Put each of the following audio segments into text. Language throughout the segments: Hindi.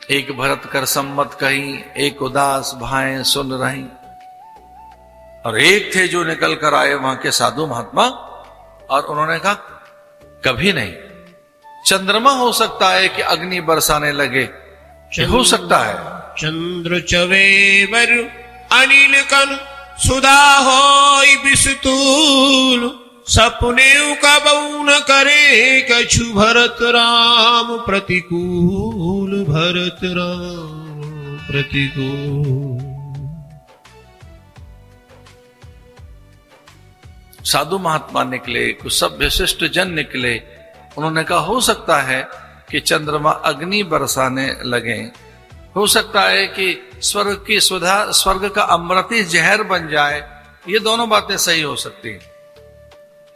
एक भरत कर सम्मत कहीं, एक उदास भाएं सुन रही। और एक थे जो निकल कर आए वहां के साधु महात्मा, और उन्होंने कहा कभी नहीं, चंद्रमा हो सकता है कि अग्नि बरसाने लगे, हो सकता है। चंद्र चवेवर अनिल कन सुधा होई बिस्तूल, सपने का बउन करे कछु भरत राम प्रतिकूल, भरत राम प्रतिकूल। साधु महात्मा निकले, कुछ सभ्य शिष्ट जन निकले। उन्होंने कहा हो सकता है कि चंद्रमा अग्नि बरसाने लगे, हो सकता है कि स्वर्ग की सुधा, स्वर्ग का अमृत ही जहर बन जाए। ये दोनों बातें सही हो सकती हैं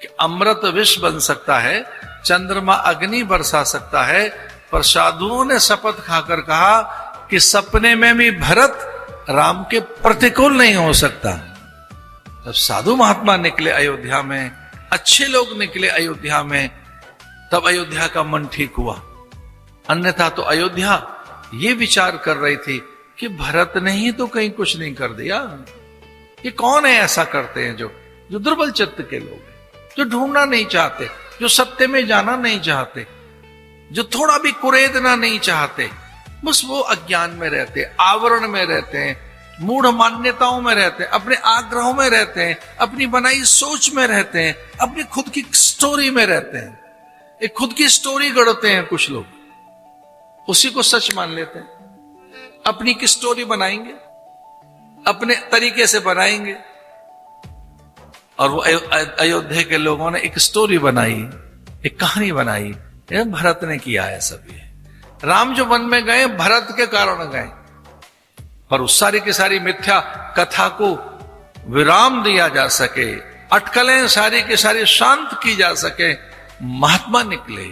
कि अमृत विष बन सकता है, चंद्रमा अग्नि बरसा सकता है। पर साधुओं ने शपथ खाकर कहा कि सपने में भी भरत राम के प्रतिकूल नहीं हो सकता। जब साधु महात्मा निकले अयोध्या में, अच्छे लोग निकले अयोध्या में, तब अयोध्या का मन ठीक हुआ। अन्यथा तो अयोध्या ये विचार कर रही थी कि भरत ने ही तो कहीं कुछ नहीं कर दिया। ये कौन है ऐसा करते हैं जो दुर्बल चित्त के लोग हैं, जो ढूंढना नहीं चाहते, जो सत्य में जाना नहीं चाहते, जो थोड़ा भी कुरेदना नहीं चाहते, बस वो अज्ञान में रहते हैं, आवरण में रहते हैं, मूढ़ मान्यताओं में रहते हैं, अपने आग्रहों में रहते हैं, अपनी बनाई सोच में रहते हैं, अपनी खुद की स्टोरी में रहते हैं। एक खुद की स्टोरी गढ़ते हैं कुछ लोग, उसी को सच मान लेते हैं। अपनी की स्टोरी बनाएंगे, अपने तरीके से बनाएंगे। और वो अयोध्या के लोगों ने एक स्टोरी बनाई, एक कहानी बनाई, भरत ने किया है सब ये। राम जो वन में गए भरत के कारण गए, पर उस सारी की सारी मिथ्या कथा को विराम दिया जा सके, अटकलें सारी की सारी शांत की जा सके, महात्मा निकले।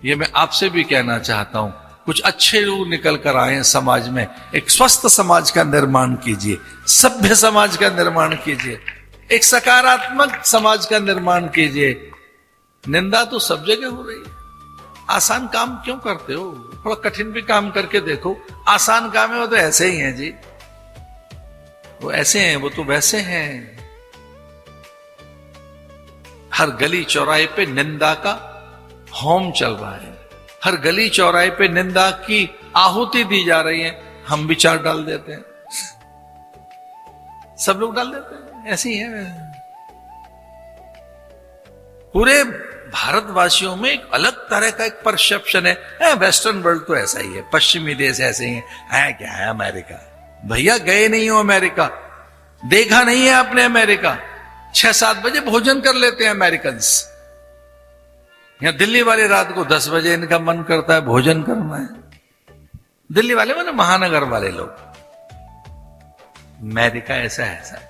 ये मैं आपसे भी कहना चाहता हूं, कुछ अच्छे लोग निकल कर आए समाज में। एक स्वस्थ समाज का निर्माण कीजिए, सभ्य समाज का निर्माण कीजिए, एक सकारात्मक समाज का निर्माण कीजिए। निंदा तो सब जगह हो रही है। आसान काम क्यों करते हो? थोड़ा कठिन भी काम करके देखो। आसान काम है वो तो ऐसे ही है जी, वो ऐसे हैं, वो तो वैसे हैं। हर गली चौराहे पे निंदा का होम चल रहा है, हर गली चौराहे पे निंदा की आहुति दी जा रही है। हम विचार डाल देते हैं, सब लोग डाल देते हैं, ऐसे ही है। पूरे भारतवासियों में एक अलग तरह का एक परसेप्शन है, वेस्टर्न वर्ल्ड तो ऐसा ही है, पश्चिमी देश ऐसे ही है क्या है अमेरिका? भैया गए नहीं हो अमेरिका, देखा नहीं है आपने अमेरिका। 6-7 बजे भोजन कर लेते हैं अमेरिकन्स। यहां दिल्ली वाले रात को 10 बजे इनका मन करता है भोजन करना है। दिल्ली वाले माने महानगर वाले लोग। अमेरिका ऐसा है,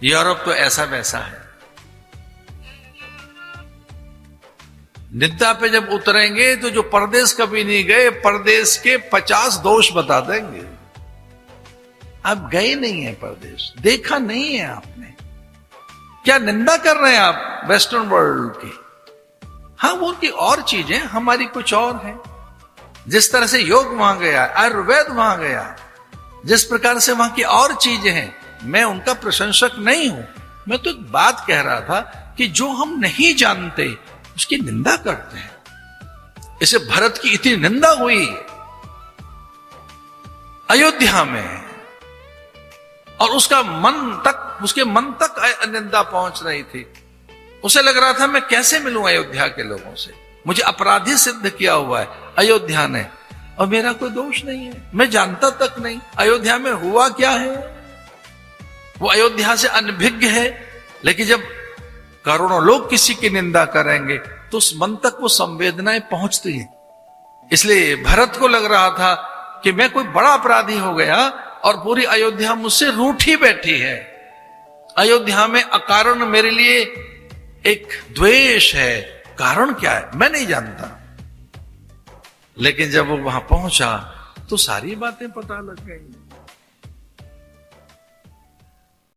यूरोप तो ऐसा वैसा है। निद्दा पे जब उतरेंगे तो जो परदेश कभी नहीं गए, परदेश के 50 दोष बता देंगे। आप गए नहीं है परदेश, देखा नहीं है आपने, क्या निंदा कर रहे हैं आप वेस्टर्न वर्ल्ड की? हाँ, वो उनकी और चीजें, हमारी कुछ और है। जिस तरह से योग वहां गया, आयुर्वेद वहां गया, जिस प्रकार से वहां की और चीजें हैं, मैं उनका प्रशंसक नहीं हूं। मैं तो एक बात कह रहा था कि जो हम नहीं जानते उसकी निंदा करते हैं। इसे भरत की इतनी निंदा हुई अयोध्या में, और उसका मन तक, उसके मन तक निंदा पहुंच रही थी। उसे लग रहा था मैं कैसे मिलूं अयोध्या के लोगों से, मुझे अपराधी सिद्ध किया हुआ है अयोध्या ने, और मेरा कोई दोष नहीं है, मैं जानता तक नहीं अयोध्या में हुआ क्या है। वो अयोध्या से अनभिज्ञ है, लेकिन जब करोड़ों लोग किसी की निंदा करेंगे तो उस मन तक वो संवेदनाएं पहुंचती हैं। इसलिए भरत को लग रहा था कि मैं कोई बड़ा अपराधी हो गया और पूरी अयोध्या मुझसे रूठी बैठी है। अयोध्या में अकारण मेरे लिए एक द्वेष है। कारण क्या है मैं नहीं जानता, लेकिन जब वो वहां पहुंचा तो सारी बातें पता लग गई।